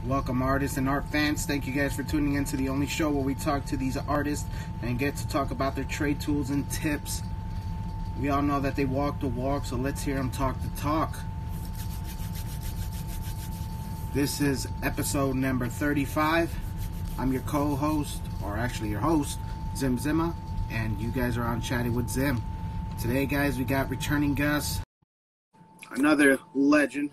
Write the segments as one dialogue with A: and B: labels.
A: Welcome, artists and art fans. Thank you guys for tuning in to the only show where we talk to these artists and get to talk about their trade tools and tips. We all know that they walk the walk, so let's hear them talk the talk. This is episode number 35. I'm your co-host, or actually your host, Zim Zimma, and you guys are on Chatting with Zim. Today, guys, we got returning guest, another legend.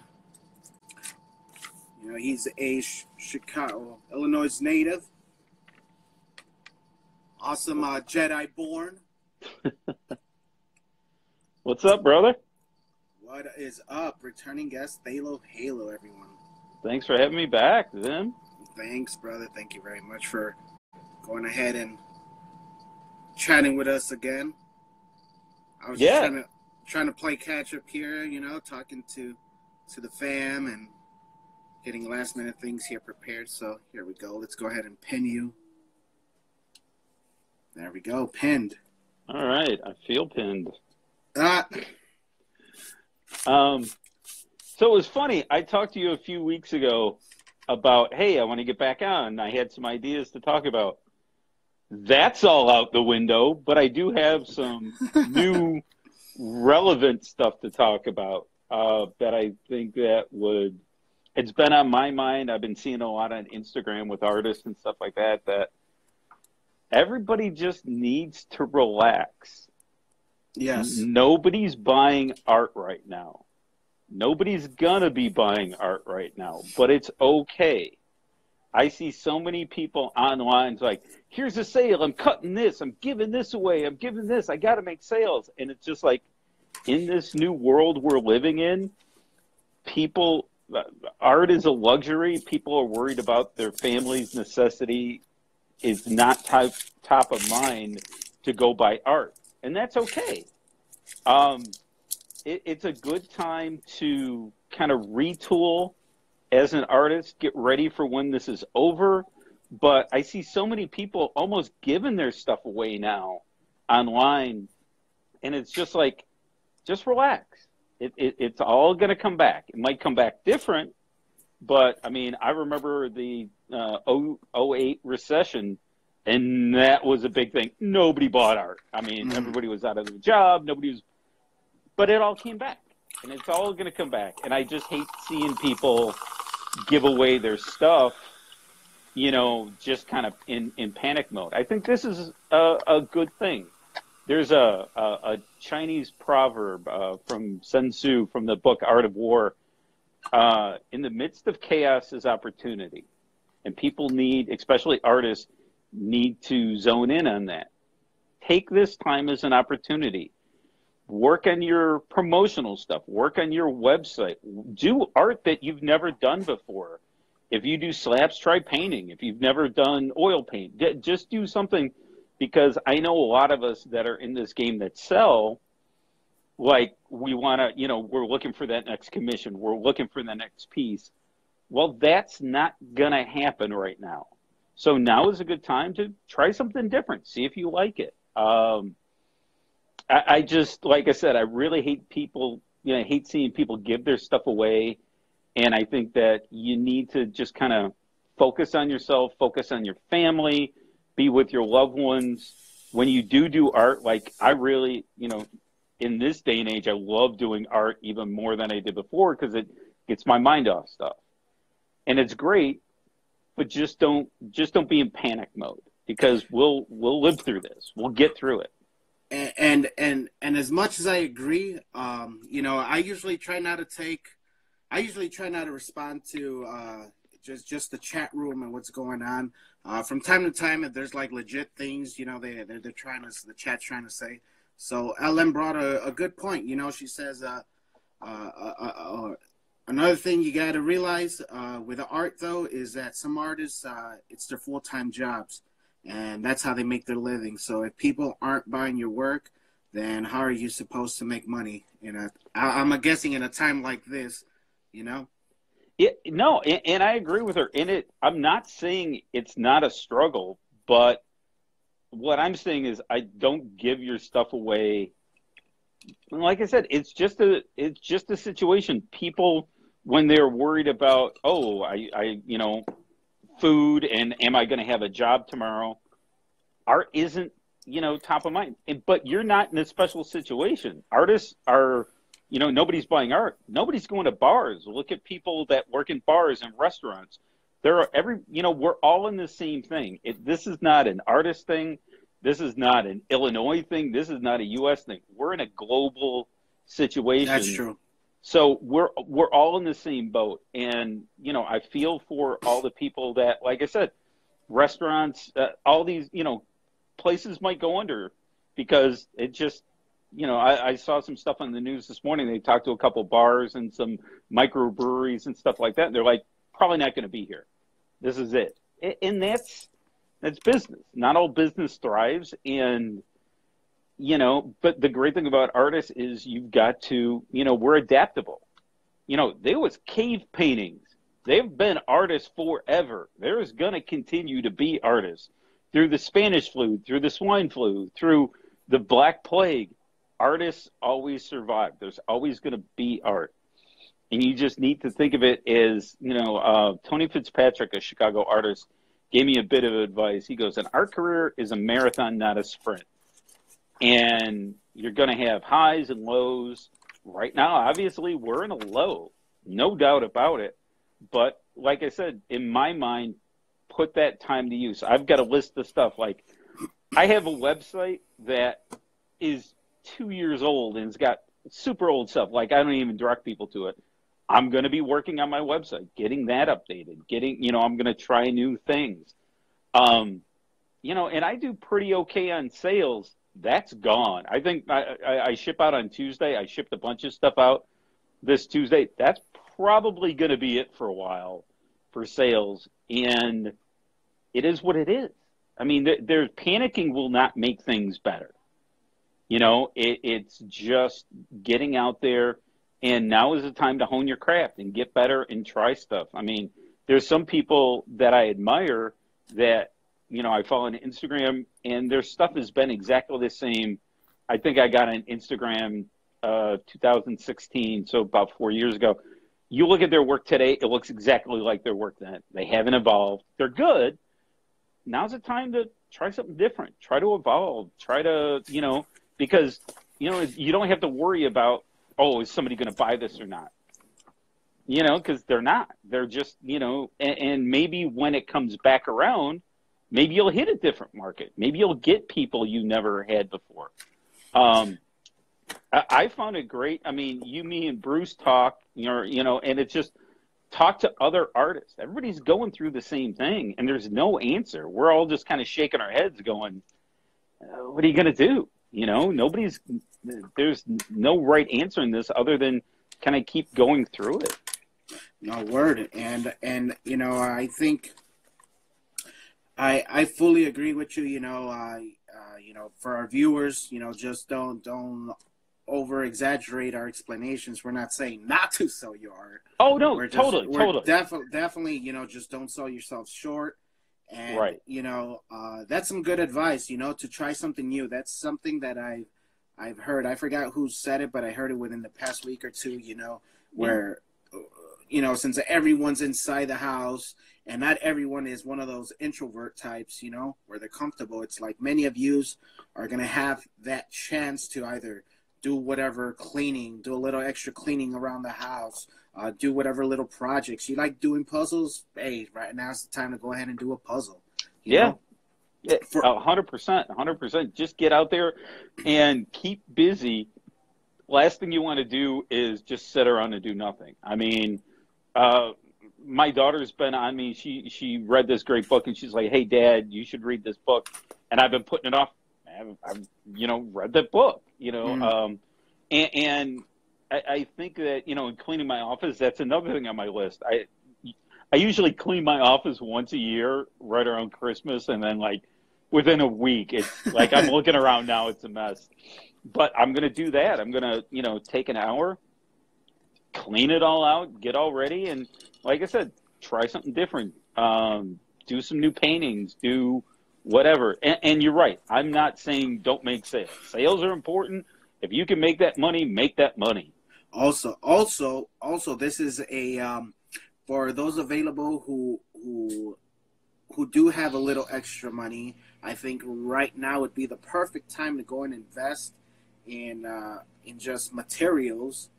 A: You know, he's a Chicago, Illinois native. Awesome Jedi born.
B: What's up, brother?
A: What is up? Returning guest, Follow Thalohalo, everyone.
B: Thanks for having me back, Zim.
A: Thanks, brother. Thank you very much for going ahead and chatting with us again. I was just trying to play catch up here, you know, talking to the fam and getting last minute things here prepared. So here we go. Let's go ahead and pin you. There we go. Pinned.
B: All right. I feel pinned. So it was funny. I talked to you a few weeks ago about, hey, I want to get back on. I had some ideas to talk about. That's all out the window, but I do have some new relevant stuff to talk about that I think that would... It's been on my mind. I've been seeing a lot on Instagram with artists and stuff like that, that everybody just needs to relax.
A: Yes.
B: Nobody's buying art right now. Nobody's going to be buying art right now, but it's okay. I see so many people online like, here's a sale. I'm cutting this. I'm giving this away. I'm giving this. I got to make sales. And it's just like, in this new world we're living in, people... Art is a luxury. People are worried about their family's necessity. Is not top of mind to go buy art. And that's okay. It's a good time to kind of retool as an artist, get ready for when this is over. But I see so many people almost giving their stuff away now online. And it's just like, just relax. It's all going to come back. It might come back different, but, I mean, I remember the 08 recession, and that was a big thing. Nobody bought art. I mean, everybody was out of their job. But it all came back, and it's all going to come back. And I just hate seeing people give away their stuff, you know, just kind of in panic mode. I think this is a good thing. There's a Chinese proverb from Sun Tzu from the book Art of War. In the midst of chaos is opportunity. And people need, especially artists, need to zone in on that. Take this time as an opportunity. Work on your promotional stuff. Work on your website. Do art that you've never done before. If you do slabs, try painting. If you've never done oil paint, just do something. Because I know a lot of us that are in this game that sell, like we want to, you know, we're looking for that next commission. We're looking for the next piece. Well, that's not going to happen right now. So now is a good time to try something different. See if you like it. I just, like I said, I really hate people, you know, I hate seeing people give their stuff away. And I think that you need to just kind of focus on yourself, focus on your family, be with your loved ones. When you do art, like I really, you know, in this day and age, I love doing art even more than I did before because it gets my mind off stuff. And it's great, but just don't be in panic mode because we'll live through this. We'll get through it.
A: And as much as I agree, you know, I usually try not to respond to just the chat room and what's going on. From time to time, if there's like legit things, you know, they're trying to, the chat's trying to say. So LM brought a good point. You know, she says another thing you got to realize with the art though is that some artists it's their full-time jobs, and that's how they make their living. So if people aren't buying your work, then how are you supposed to make money? I'm guessing in a time like this, you know.
B: No, and I agree with her. I'm not saying it's not a struggle, but what I'm saying is I don't give your stuff away. Like I said, it's just a situation. People when they're worried about, oh, you know, food and am I going to have a job tomorrow? Art isn't, you know, top of mind. But you're not in a special situation. Artists are, you know, nobody's buying art. Nobody's going to bars. Look at people that work in bars and restaurants. There are you know, we're all in the same thing. This is not an artist thing. This is not an Illinois thing. This is not a U.S. thing. We're in a global situation.
A: That's true.
B: So we're all in the same boat. And, you know, I feel for all the people that, like I said, restaurants, all these, you know, places might go under because it just, you know, I saw some stuff on the news this morning. They talked to a couple bars and some microbreweries and stuff like that. And they're like, probably not going to be here. This is it. And that's business. Not all business thrives. And, you know, but the great thing about artists is you've got to, you know, we're adaptable. You know, there was cave paintings. They've been artists forever. There is going to continue to be artists through the Spanish flu, through the swine flu, through the Black Plague. Artists always survive. There's always going to be art. And you just need to think of it as, you know, Tony Fitzpatrick, a Chicago artist, gave me a bit of advice. He goes, an art career is a marathon, not a sprint. And you're going to have highs and lows. Right now, obviously, we're in a low. No doubt about it. But like I said, in my mind, put that time to use. I've got a list of stuff. Like, I have a website that is 2 years old and it's got super old stuff. Like, I don't even direct people to it. I'm going to be working on my website, getting that updated, you know, I'm going to try new things. You know, and I do pretty okay on sales. That's gone. I think I ship out on Tuesday. I shipped a bunch of stuff out this Tuesday. That's probably going to be it for a while for sales. And it is what it is. I mean, there's panicking will not make things better. You know, it's just getting out there. And now is the time to hone your craft and get better and try stuff. I mean, there's some people that I admire that, you know, I follow on Instagram, and their stuff has been exactly the same. I think I got on Instagram 2016, so about 4 years ago. You look at their work today, it looks exactly like their work then. They haven't evolved. They're good. Now's the time to try something different. Try to evolve. Try to, you know, because, you know, you don't have to worry about, oh, is somebody going to buy this or not? You know, because they're not. They're just, you know, and maybe when it comes back around, maybe you'll hit a different market. Maybe you'll get people you never had before. I found it great. I mean, me, and Bruce talk, you know, and it's just talk to other artists. Everybody's going through the same thing, and there's no answer. We're all just kind of shaking our heads going, what are you going to do? You know, there's no right answer in this other than kind of keep going through it.
A: No word. And you know, I think I fully agree with you. You know, you know, for our viewers, you know, just don't over exaggerate our explanations. We're not saying not to sell your art.
B: Oh no,
A: we're
B: totally.
A: Definitely, you know, just don't sell yourself short. And
B: right.
A: You know, that's some good advice. You know, to try something new. That's something that I've heard. I forgot who said it, but I heard it within the past week or two. You know, where you know, since everyone's inside the house. And not everyone is one of those introvert types, you know, where they're comfortable. It's like many of yous are going to have that chance to either do whatever cleaning, do a little extra cleaning around the house, do whatever little projects. You like doing puzzles? Hey, right now it's the time to go ahead and do a puzzle. You know?
B: 100%. Just get out there and keep busy. Last thing you want to do is just sit around and do nothing. I mean, my daughter's been on me. She read this great book, and she's like, "Hey, Dad, you should read this book." And I've been putting it off. I've you know, read that book. You know, and I think that, you know, in cleaning my office, that's another thing on my list. I usually clean my office once a year, right around Christmas, and then like within a week, it's like I'm looking around now, it's a mess. But I'm gonna do that. I'm gonna, you know, take an hour, clean it all out, get all ready, and like I said, try something different. Do some new paintings, do whatever. And you're right. I'm not saying don't make sales. Sales are important. If you can make that money, make that money.
A: Also, this is a for those available who do have a little extra money. I think right now would be the perfect time to go and invest in just materials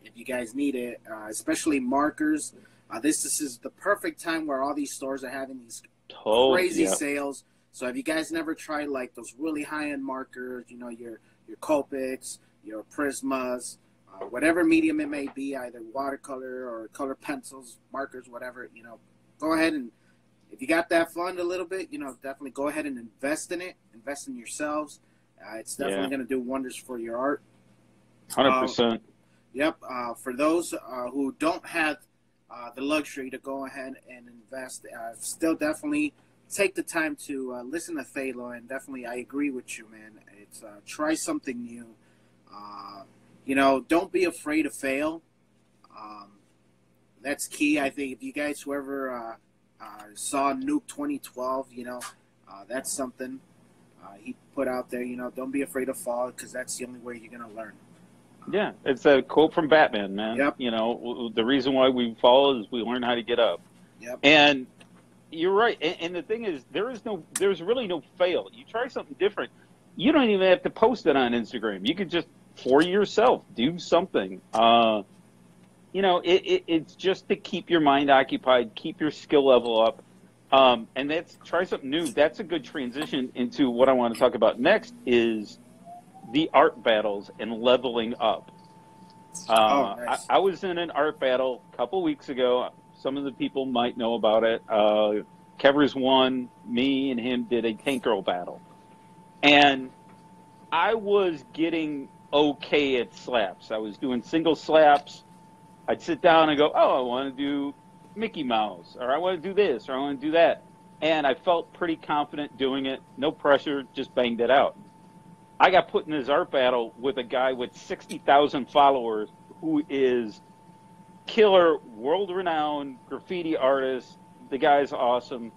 A: if you guys need it, especially markers. This is the perfect time where all these stores are having these crazy sales. So if you guys never tried like those really high end markers, you know, your Copics, your Prismas, whatever medium it may be, either watercolor or color pencils, markers, whatever, you know, go ahead and if you got that fund a little bit, you know, definitely go ahead and invest in it, invest in yourselves. It's definitely going to do wonders for your art.
B: 100%.
A: Yep. For those who don't have the luxury to go ahead and invest, still definitely take the time to listen to Thalo, and definitely I agree with you, man. It's try something new. You know, don't be afraid to fail. That's key. I think if you guys, whoever saw Nuke 2012, you know, that's something he put out there. You know, don't be afraid to fall because that's the only way you're going to learn.
B: Yeah, it's a quote from Batman, man.
A: Yep.
B: You know, the reason why we fall is we learn how to get up.
A: Yep.
B: And you're right. And the thing is, there's really no fail. You try something different. You don't even have to post it on Instagram. You could just, for yourself, do something. You know, it's just to keep your mind occupied, keep your skill level up. And that's, try something new. That's a good transition into what I want to talk about next is the art battles and leveling up.
A: Nice.
B: I was in an art battle a couple weeks ago. Some of the people might know about it. Kevers won. Me and him did a tank girl battle. And I was getting okay at slaps. I was doing single slaps. I'd sit down and go, oh, I want to do Mickey Mouse, or I want to do this, or I want to do that. And I felt pretty confident doing it. No pressure, just banged it out. I got put in this art battle with a guy with 60,000 followers who is killer, world-renowned graffiti artist. The guy's awesome.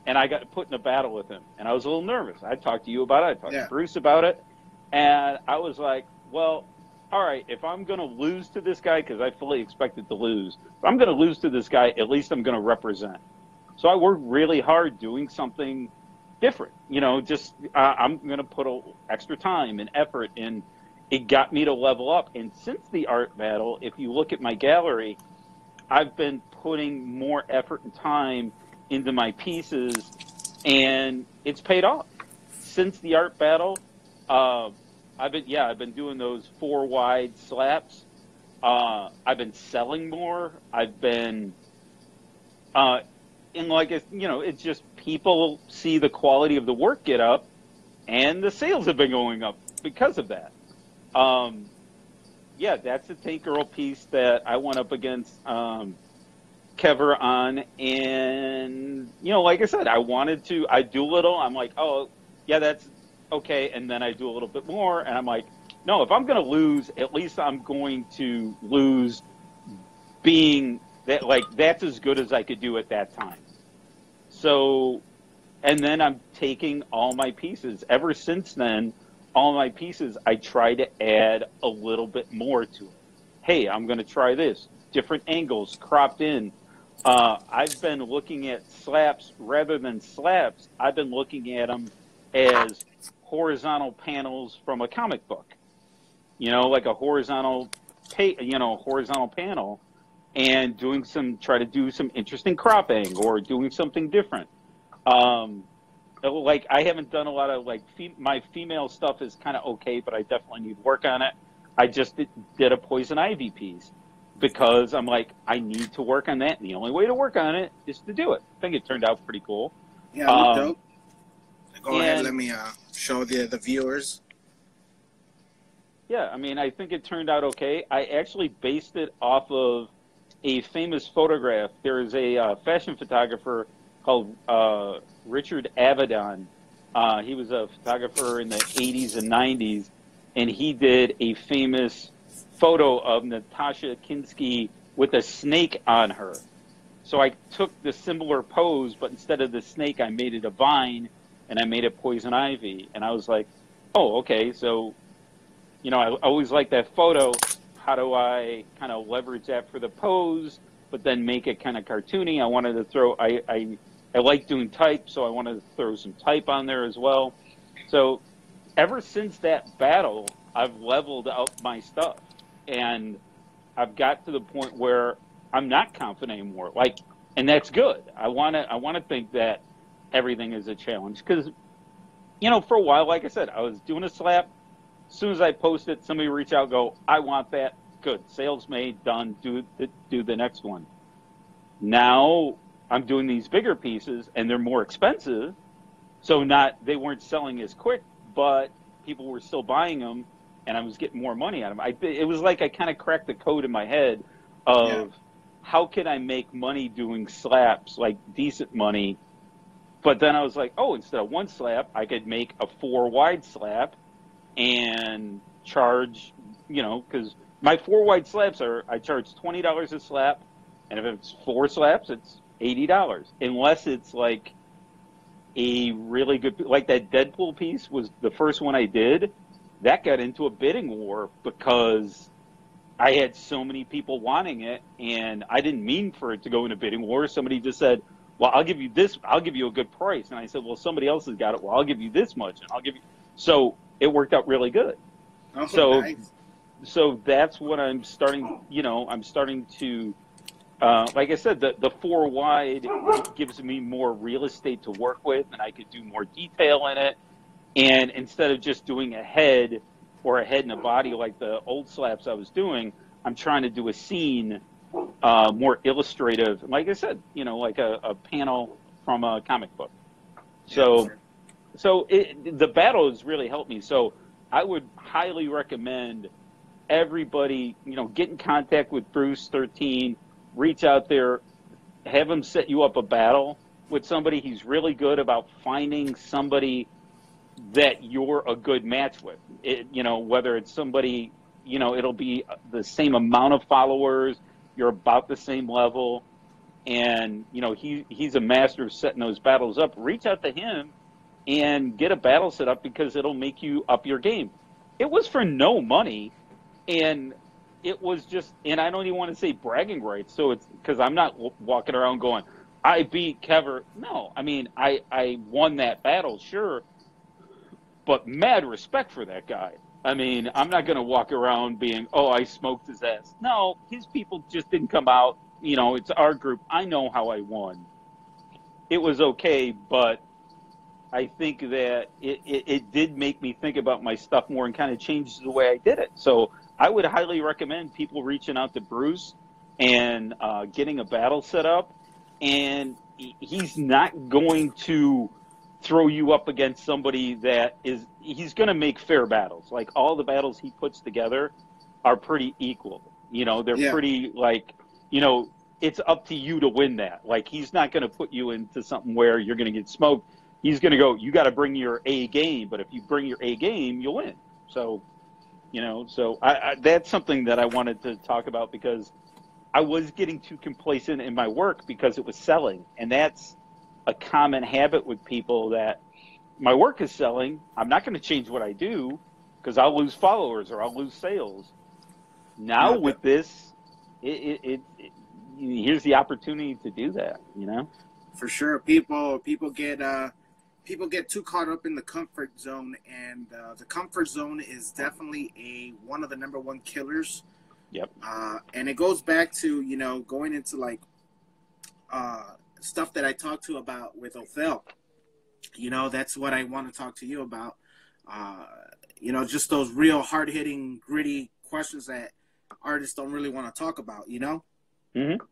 B: And I got put in a battle with him. And I was a little nervous. I talked to you about it. I talked to Bruce about it. And I was like, well, all right, if I'm going to lose to this guy, because I fully expected to lose, if I'm going to lose to this guy, at least I'm going to represent. So I worked really hard doing something different. You know, just I'm going to put extra time and effort, and it got me to level up. And since the art battle, if you look at my gallery, I've been putting more effort and time into my pieces, and it's paid off. Since the art battle, I've been doing those 4 wide slaps. I've been selling more. I've been, and like, you know, it's just people see the quality of the work get up, and the sales have been going up because of that. That's the Tank Girl piece that I went up against Kever on, and, you know, like I said, I do a little, I'm like, oh, yeah, that's okay, and then I do a little bit more, and I'm like, no, if I'm going to lose, at least I'm going to lose being that, like, that's as good as I could do at that time. So, and then I'm taking all my pieces. Ever since then, all my pieces, I try to add a little bit more to it. Hey, I'm going to try this. Different angles, cropped in. I've been looking at slaps rather than slaps. I've been looking at them as horizontal panels from a comic book. You know, like a horizontal panel, and try to do some interesting cropping or doing something different. Like, I haven't done a lot of, like, my female stuff is kind of okay, but I definitely need work on it. I just did a Poison Ivy piece because I'm like, I need to work on that, and the only way to work on it is to do it. I think it turned out pretty cool.
A: Yeah, dope. Go ahead, let me show the viewers.
B: Yeah, I mean, I think it turned out okay. I actually based it off of a famous photograph. There is a fashion photographer called Richard Avedon. He was a photographer in the 80s and 90s, and he did a famous photo of Natasha Kinski with a snake on her. So I took the similar pose, but instead of the snake, I made it a vine, and I made it Poison Ivy. And I was like, oh, okay, so, you know, I always liked that photo. how do I kind of leverage that for the pose, but then make it kind of cartoony. I wanted to throw, I like doing type, so I wanted to throw some type on there as well. So ever since that battle, I've leveled out my stuff, and I've got to the point where I'm not confident anymore. Like, and that's good. I want to think that everything is a challenge because, you know, for a while, like I said, I was doing a slap. As soon as I post it, somebody reach out, go, I want that. Good, sales made, done. Do the next one. Now I'm doing these bigger pieces, and they're more expensive. So they weren't selling as quick, but people were still buying them, and I was getting more money out of them. It was like I kind of cracked the code in my head of how can I make money doing slaps, like decent money. But then I was like, oh, instead of one slap, I could make a 4-wide slap and charge, you know, because my 4-wide slaps I charge $20 a slap, and if it's 4 slaps, it's $80, unless it's like a really good, like that Deadpool piece was the first one I did. That got into a bidding war because I had so many people wanting it, and I didn't mean for it to go in a bidding war. Somebody just said, well, I'll give you this, I'll give you a good price. And I said, well, somebody else has got it. Well, I'll give you this much, and I'll give you. So it worked out really good.
A: Oh,
B: so,
A: nice.
B: So that's what I'm starting, you know, I'm starting to, like I said, the 4-wide gives me more real estate to work with, and I could do more detail in it. And instead of just doing a head or a head and a body like the old slaps I was doing, I'm trying to do a scene more illustrative. Like I said, you know, like a panel from a comic book. So, the battle has really helped me. So I would highly recommend everybody, you know, get in contact with Bruce 13, reach out there, have him set you up a battle with somebody. He's really good about finding somebody that you're a good match with. You know, whether it's somebody, you know, it'll be the same amount of followers, you're about the same level, and, you know, he's a master of setting those battles up. Reach out to him and get a battle set up because it'll make you up your game. It was for no money, and it was just, and I don't even want to say bragging rights, so it's because I'm not walking around going, I beat Kever. No, I mean, I won that battle, sure, but mad respect for that guy. I mean, I'm not going to walk around being, oh, I smoked his ass. No, his people just didn't come out. You know, it's our group. I know how I won. It was okay, but I think that it did make me think about my stuff more and kind of changed the way I did it. So I would highly recommend people reaching out to Bruce and getting a battle set up. And he's not going to throw you up against somebody that he's going to make fair battles. Like, all the battles he puts together are pretty equal. You know, they're pretty, like, you know, it's up to you to win that. Like, he's not going to put you into something where you're going to get smoked. He's going to go, you got to bring your A game, but if you bring your A game, you'll win. So, you know, so that's something that I wanted to talk about because I was getting too complacent in my work because it was selling. And that's a common habit with people, that my work is selling. I'm not going to change what I do because I'll lose followers or I'll lose sales. Now with this, here's the opportunity to do that, you know?
A: For sure. People get too caught up in the comfort zone, and the comfort zone is definitely one of the number one killers.
B: Yep.
A: And it goes back to, you know, going into like stuff that I talked to about with Othel. You know, that's what I want to talk to you about. You know, just those real hard-hitting, gritty questions that artists don't really want to talk about, you know?
B: Mm-hmm.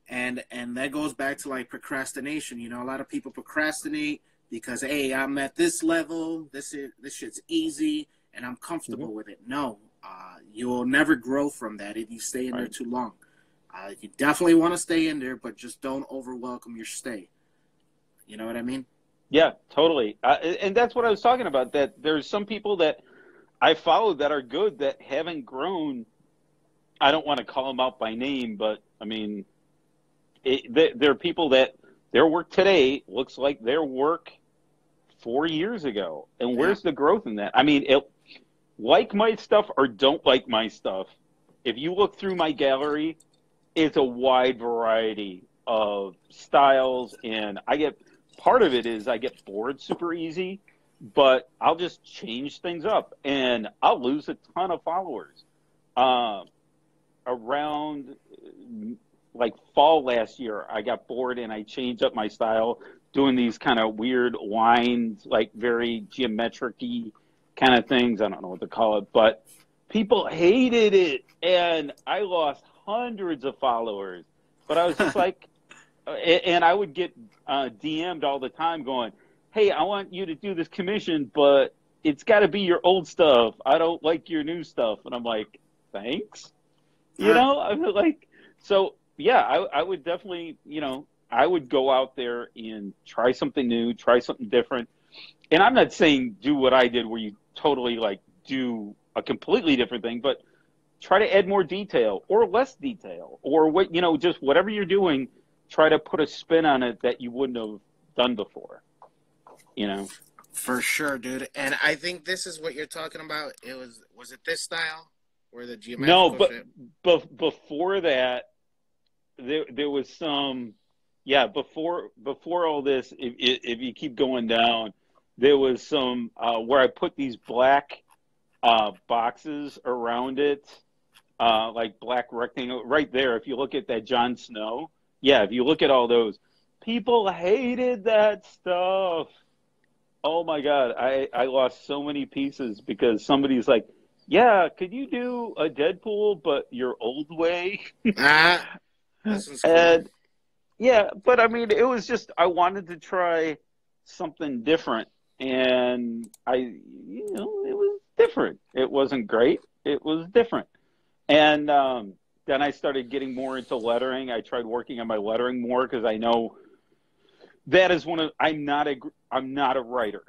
A: And that goes back to like procrastination. You know, a lot of people procrastinate because, hey, I'm at this level, this shit's easy, and I'm comfortable with it. No, you'll never grow from that if you stay in there too long. You definitely want to stay in there, but just don't overwhelm your stay. You know what I mean?
B: Yeah, totally. And that's what I was talking about, that there's some people that I follow that are good that haven't grown. I don't want to call them out by name, but, I mean, there are people that their work today looks like their work 4 years ago. And where's the growth in that? I mean, like my stuff or don't like my stuff, if you look through my gallery, it's a wide variety of styles, and part of it is I get bored super easy, but I'll just change things up, and I'll lose a ton of followers. Around like fall last year, I got bored and I changed up my style, doing these kind of weird lines, like very geometric-y kind of things. I don't know what to call it, but people hated it, and I lost hundreds of followers. But I was just like, and I would get DM'd all the time going, hey, I want you to do this commission, but it's got to be your old stuff. I don't like your new stuff. And I'm like, thanks. You know, I feel like, so yeah, I would definitely, I would go out there and try something new, try something different. And I'm not saying do what I did where you totally like do a completely different thing, but try to add more detail or less detail or what, just whatever you're doing, try to put a spin on it that you wouldn't have done before,
C: For sure, dude. And I think this is what you're talking about. Was it this style where the geometrical
B: No,
C: shape?
B: but before that, there was some, before all this, if you keep going down, there was some where I put these black boxes around it, like black rectangle right there. If you look at that Jon Snow, if you look at all those, people hated that stuff. Oh my God, I lost so many pieces because somebody's like, yeah, could you do a Deadpool but your old way?
C: This is cool.
B: And yeah, but I mean, it was just I wanted to try something different, and it was different. It wasn't great. It was different, and then I started getting more into lettering. I tried working on my lettering more because I know that is I'm not a writer.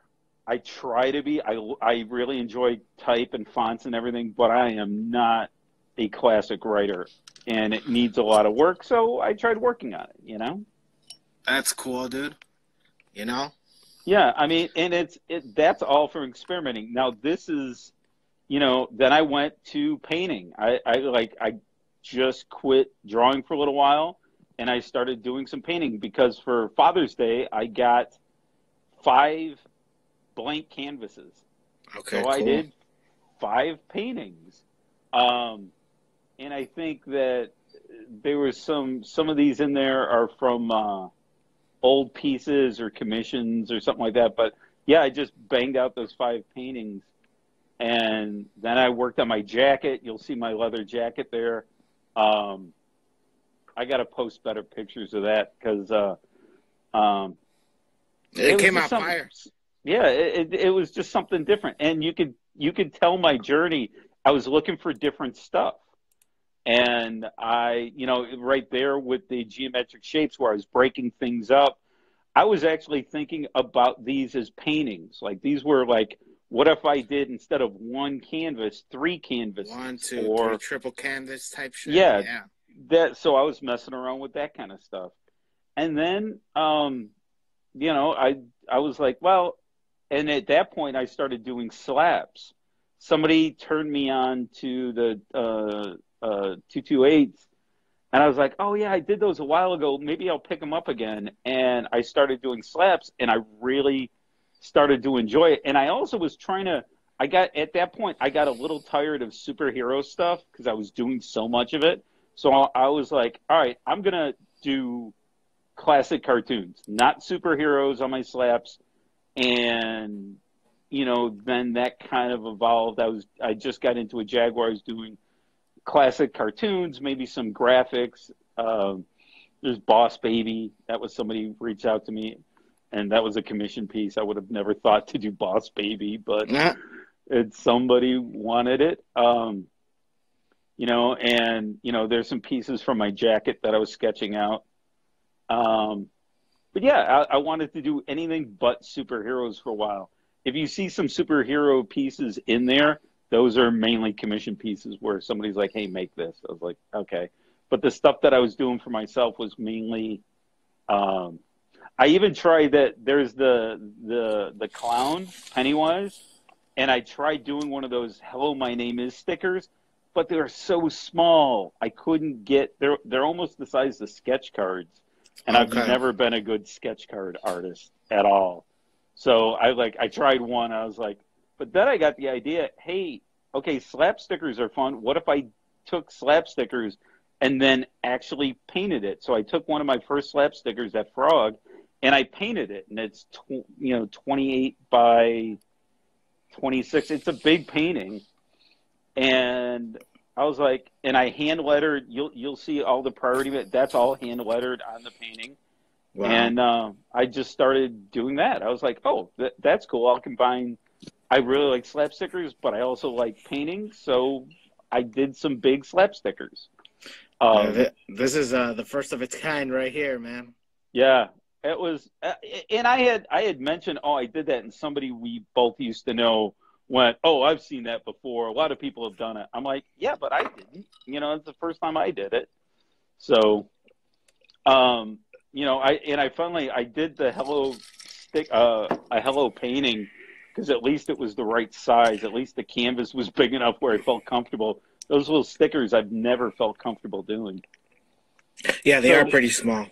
B: I try to be. I really enjoy type and fonts and everything, but I am not a classic writer, and it needs a lot of work. So I tried working on it.
C: That's cool, dude.
B: Yeah, I mean, and that's all from experimenting. Now this is, then I went to painting. I just quit drawing for a little while, and I started doing some painting because for Father's Day I got 5 blank canvases.
C: Okay,
B: so
C: cool.
B: I did 5 paintings, and I think that there was some of these in there are from old pieces or commissions or something like that. But yeah, I just banged out those 5 paintings, and then I worked on my jacket. You'll see my leather jacket there. I got to post better pictures of that because
C: it came out fire.
B: Yeah, it was just something different, and you could tell my journey. I was looking for different stuff, and I, right there with the geometric shapes where I was breaking things up, I was actually thinking about these as paintings. Like these were like, what if I did instead of 1 canvas, 3 canvases,
C: 1, 2, 3 triple canvas type shit.
B: Yeah. So I was messing around with that kind of stuff, and then I was like, well. And at that point, I started doing slabs. Somebody turned me on to the 228s, and I was like, oh, yeah, I did those a while ago. Maybe I'll pick them up again. And I started doing slabs, and I really started to enjoy it. And I also was at that point, I got a little tired of superhero stuff because I was doing so much of it. So I was like, all right, I'm going to do classic cartoons, not superheroes on my slabs. And then that kind of evolved. I just got into a Jaguar. I was doing classic cartoons, maybe some graphics. There's Boss Baby. That was somebody who reached out to me, and that was a commission piece. I would have never thought to do Boss Baby, but somebody wanted it. There's some pieces from my jacket that I was sketching out. But yeah, I wanted to do anything but superheroes for a while. If you see some superhero pieces in there, those are mainly commission pieces where somebody's like, hey, make this. I was like, okay. But the stuff that I was doing for myself was mainly, I even tried that there's the clown, Pennywise, and I tried doing one of those hello, my name is stickers. but they're so small. I couldn't get, they're almost the size of sketch cards. And I've never been a good sketch card artist at all. So I tried one. I was like, but then I got the idea, hey, okay, slap stickers are fun. What if I took slap stickers and then actually painted it? So I took one of my first slap stickers, that frog, and I painted it. And it's, 28 by 26. It's a big painting. And I was like, and I hand lettered. You'll see all the priority. That's all hand lettered on the painting. Wow. And I just started doing that. I was like, oh, that's cool. I'll combine. I really like slap stickers, but I also like painting. So I did some big slap stickers.
C: This is the first of its kind right here, man.
B: Yeah, it was. And I had mentioned, oh, I did that, and somebody we both used to know went, oh, I've seen that before. A lot of people have done it. I'm like, yeah, but I didn't. It's the first time I did it. So, I finally did the a Hello painting, because at least it was the right size. At least the canvas was big enough where I felt comfortable. Those little stickers I've never felt comfortable doing.
C: Yeah, they are pretty small.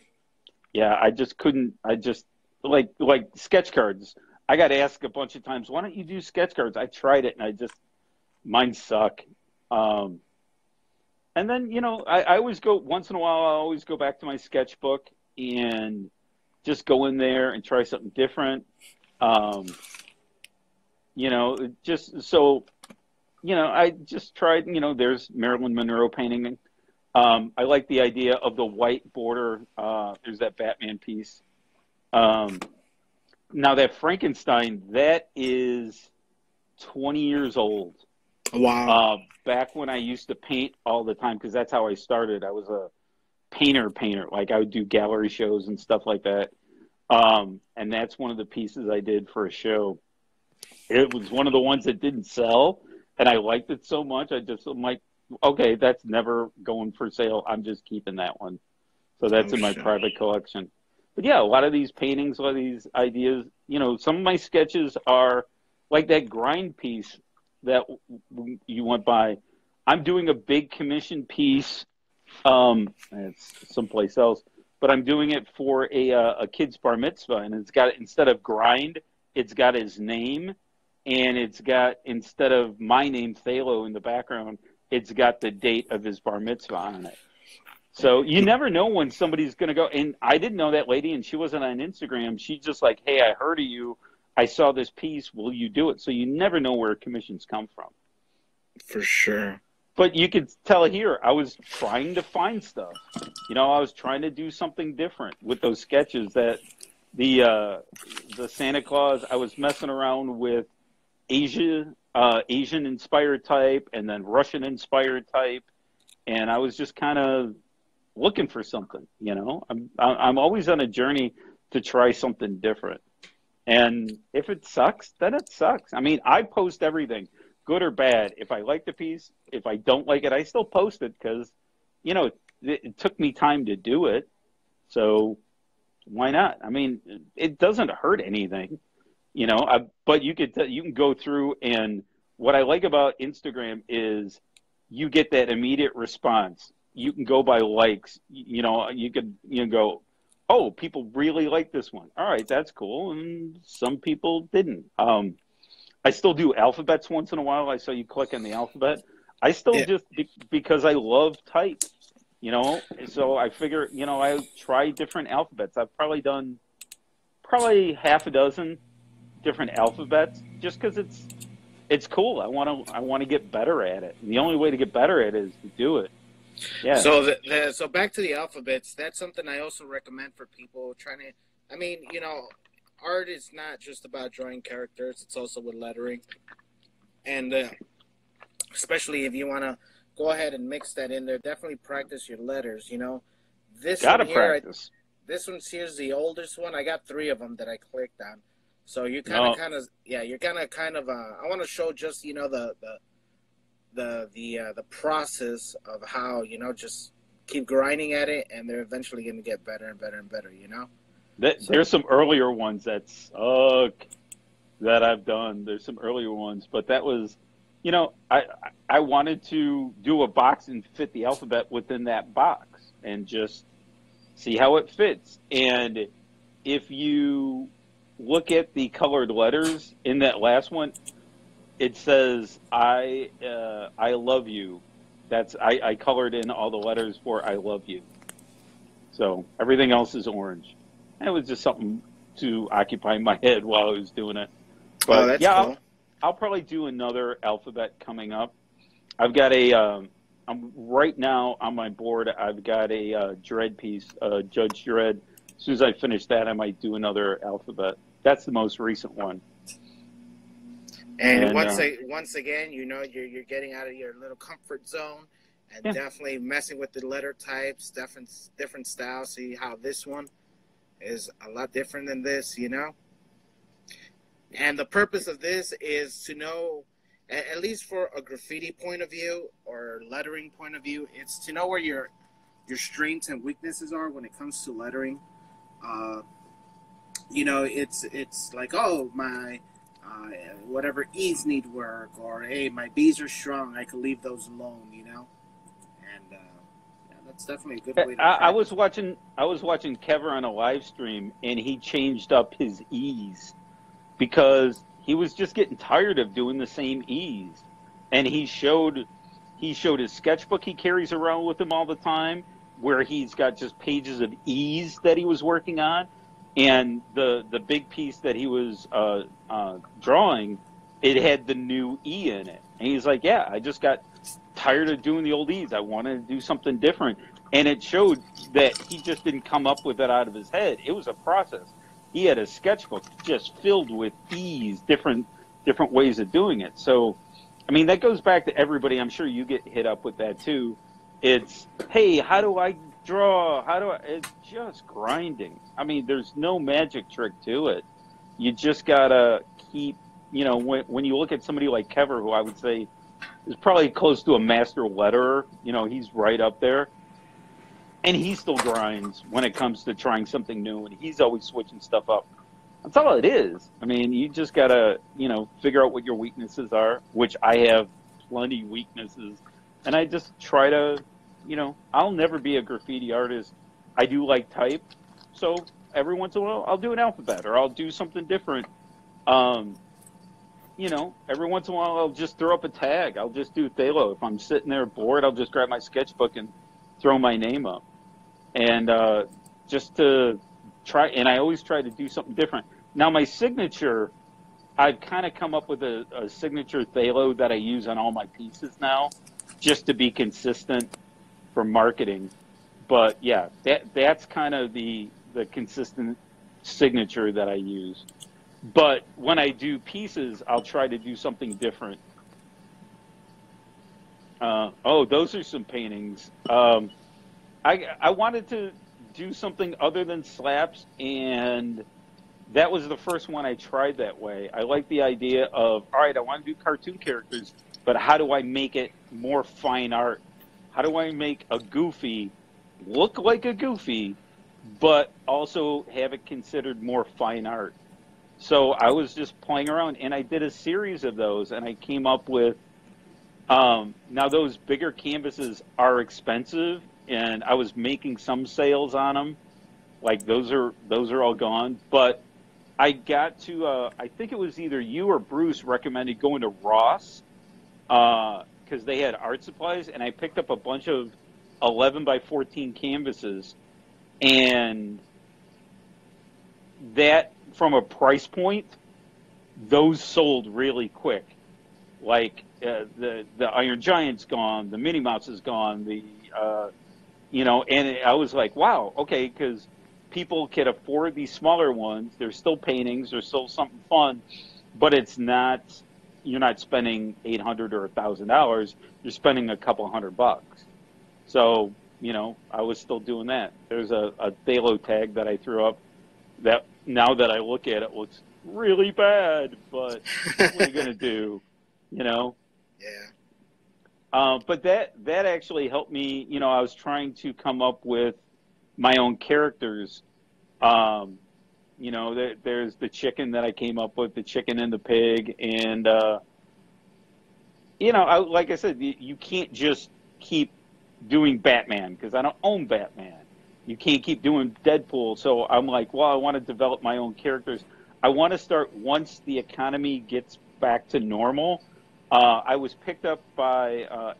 B: Yeah, I just couldn't. I just like sketch cards. I got asked a bunch of times, why don't you do sketch cards? I tried it, and mine suck. And then, I always go, once in a while, I always go back to my sketchbook and just go in there and try something different. Just so, I just tried, there's Marilyn Monroe painting. I like the idea of the white border. There's that Batman piece. Now that Frankenstein, that is 20 years old.
C: Wow.
B: Back when I used to paint all the time, because that's how I started. I was a painter. Like I would do gallery shows and stuff like that. And that's one of the pieces I did for a show. It was one of the ones that didn't sell, and I liked it so much. I'm like, okay, that's never going for sale. I'm just keeping that one. So that's in my private collection. But yeah, a lot of these paintings, a lot of these ideas, some of my sketches are like that grind piece that you went by. I'm doing a big commission piece. It's someplace else, but I'm doing it for a kid's bar mitzvah, and it's got, instead of grind, it's got his name, and it's got, instead of my name, Thalo, in the background, it's got the date of his bar mitzvah on it. So you never know when somebody's going to go. And I didn't know that lady, and she wasn't on Instagram. She's just like, hey, I heard of you. I saw this piece. Will you do it? So you never know where commissions come from.
C: For sure.
B: But you could tell here, I was trying to find stuff. I was trying to do something different with those sketches. That the Santa Claus, I was messing around with Asian-inspired type, and then Russian-inspired type. And I was just kind of looking for something, I'm always on a journey to try something different. And if it sucks, then it sucks. I mean, I post everything, good or bad. If I like the piece, if I don't like it, I still post it, because, it took me time to do it. So why not? I mean, it doesn't hurt anything, but you can go through, and what I like about Instagram is you get that immediate response. You can go by likes. You could go, oh, people really like this one. All right, that's cool. And some people didn't. I still do alphabets once in a while. I saw you click on the alphabet. I still just because I love type. So I figure, I try different alphabets. I've probably done half a dozen different alphabets, just because it's cool. I want to get better at it. And the only way to get better at it is to do it. Yeah.
C: So so back to the alphabets. That's something I also recommend for people trying to. I mean, art is not just about drawing characters. It's also with lettering, and especially if you want to go ahead and mix that in there, definitely practice your letters. This
B: Gotta
C: one here,
B: practice.
C: This one's here's the oldest one. I got 3 of them that I clicked on. So you you're gonna kind of I want to show just the process of how just keep grinding at it, and they're eventually gonna get better and better and better.
B: There's some earlier ones that suck that I've done. There's some earlier ones, but that was you know, I wanted to do a box and fit the alphabet within that box and just see how it fits. And if you look at the colored letters in that last one, it says I love you. I colored in all the letters for I love you. So everything else is orange. And it was just something to occupy my head while I was doing it.
C: Oh,
B: But
C: that's
B: yeah,
C: cool.
B: I'll probably do another alphabet coming up. I've got I'm right now on my board. I've got a Dredd piece, Judge Dredd. As soon as I finish that, I might do another alphabet. That's the most recent one.
C: And
B: And
C: once again, you know, you're getting out of your little comfort zone, and
B: yeah,
C: definitely messing with the letter types, different styles. See how this one is a lot different than this, you know. And the purpose of this is to know, at least for a graffiti point of view or lettering point of view, it's to know where your strengths and weaknesses are when it comes to lettering. Uh, you know, it's like, oh, my whatever E's need work, or hey, my B's are strong, I can leave those alone, you know. And yeah, that's definitely a good way to
B: I
C: practice.
B: was watching Kever on a live stream, and he changed up his E's because he was just getting tired of doing the same E's. And he showed his sketchbook he carries around with him all the time, where he's got just pages of E's that he was working on, and the big piece that he was drawing, it had the new E in it. And he's like, "Yeah, I just got tired of doing the old E's. I wanted to do something different." And it showed that he just didn't come up with it out of his head. It was a process. He had a sketchbook just filled with E's, different ways of doing it. So, I mean, that goes back to everybody. I'm sure you get hit up with that too. It's, hey, how do I draw? How do I? It's just grinding. I mean, there's no magic trick to it. You just gotta keep, you know, when you look at somebody like Kever, who I would say is probably close to a master letterer, you know, he's right up there. And he still grinds when it comes to trying something new, and he's always switching stuff up. That's all it is. I mean, you just gotta, you know, figure out what your weaknesses are, which I have plenty weaknesses, and I just try to, you know, I'll never be a graffiti artist. I do like type, so every once in a while I'll do an alphabet or I'll do something different. Um, you know, every once in a while I'll just throw up a tag. I'll just do Thalo. If I'm sitting there bored, I'll just grab my sketchbook and throw my name up. And just to try, and I always try to do something different. Now, my signature, I've kind of come up with a signature Thalo that I use on all my pieces now, just to be consistent for marketing. But yeah, that's kind of the consistent signature that I use. But when I do pieces, I'll try to do something different. Oh, those are some paintings. I wanted to do something other than slaps, and that was the first one I tried that way. I like the idea of, all right, I want to do cartoon characters, but how do I make it more fine art? How do I make a Goofy look like a Goofy, but also have it considered more fine art? So I was just playing around, and I did a series of those, and I came up with, now those bigger canvases are expensive, and I was making some sales on them. Like those are all gone. But I got to I think it was either you or Bruce recommended going to Ross because they had art supplies, and I picked up a bunch of 11 by 14 canvases, and that from a price point, those sold really quick. Like the Iron Giant's gone, the Minnie Mouse is gone, the you know, and I was like, wow, okay, because people can afford these smaller ones. They're still paintings, they're still something fun, but it's not. You're not spending $800 or $1,000. You're spending a couple $100. So you know, I was still doing that. There's a Thalo tag that I threw up that now that I look at it looks really bad, but what are you gonna do? You know.
C: Yeah.
B: But that actually helped me. You know, I was trying to come up with my own characters. Um, you know, there's the chicken that I came up with, the chicken and the pig, and like I said, you can't just keep doing Batman because I don't own Batman. You can't keep doing Deadpool. So I'm like, well, I want to develop my own characters. I want to start once the economy gets back to normal. I was picked up by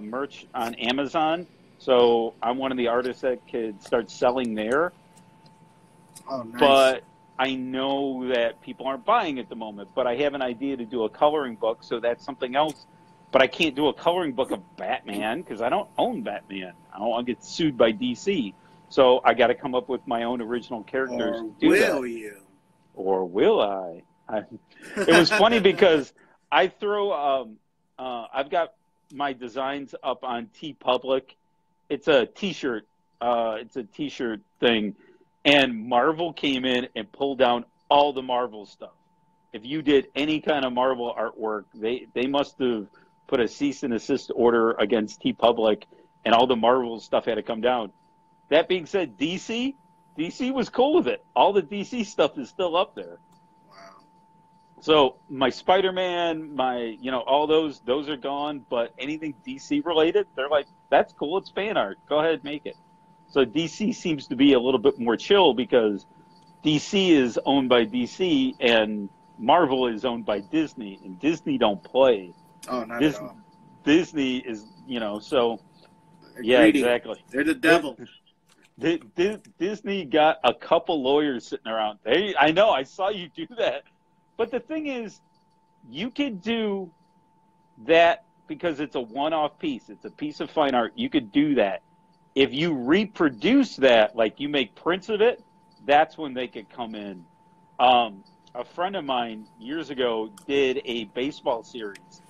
B: merch on Amazon. So I'm one of the artists that could start selling there.
A: Oh, nice.
B: But I know that people aren't buying at the moment. But I have an idea to do a coloring book. So that's something else. But I can't do a coloring book of Batman because I don't own Batman. I don't want to get sued by DC. So I got to come up with my own original characters.
A: Or
B: to do
A: will
B: that.
A: you?
B: Or will I? It was funny because I throw. I've got my designs up on TeePublic. It's a T-shirt. It's a T-shirt thing, and Marvel came in and pulled down all the Marvel stuff. If you did any kind of Marvel artwork, they must have put a cease and desist order against TeePublic, and all the Marvel stuff had to come down. That being said, DC was cool with it. All the DC stuff is still up there.
A: Wow.
B: So my Spider-Man, all those are gone. But anything DC related, they're like, that's cool. It's fan art. Go ahead, make it. So DC seems to be a little bit more chill because DC is owned by DC and Marvel is owned by Disney, and Disney don't play.
A: Oh, not at all.
B: Disney is, so
A: They're
B: yeah,
A: greedy.
B: exactly.
A: They're the devil.
B: Disney got a couple lawyers sitting around. I know, I saw you do that. But the thing is, you could do that because it's a one-off piece. It's a piece of fine art. You could do that. If you reproduce that, like you make prints of it, that's when they could come in. A friend of mine years ago did a baseball series,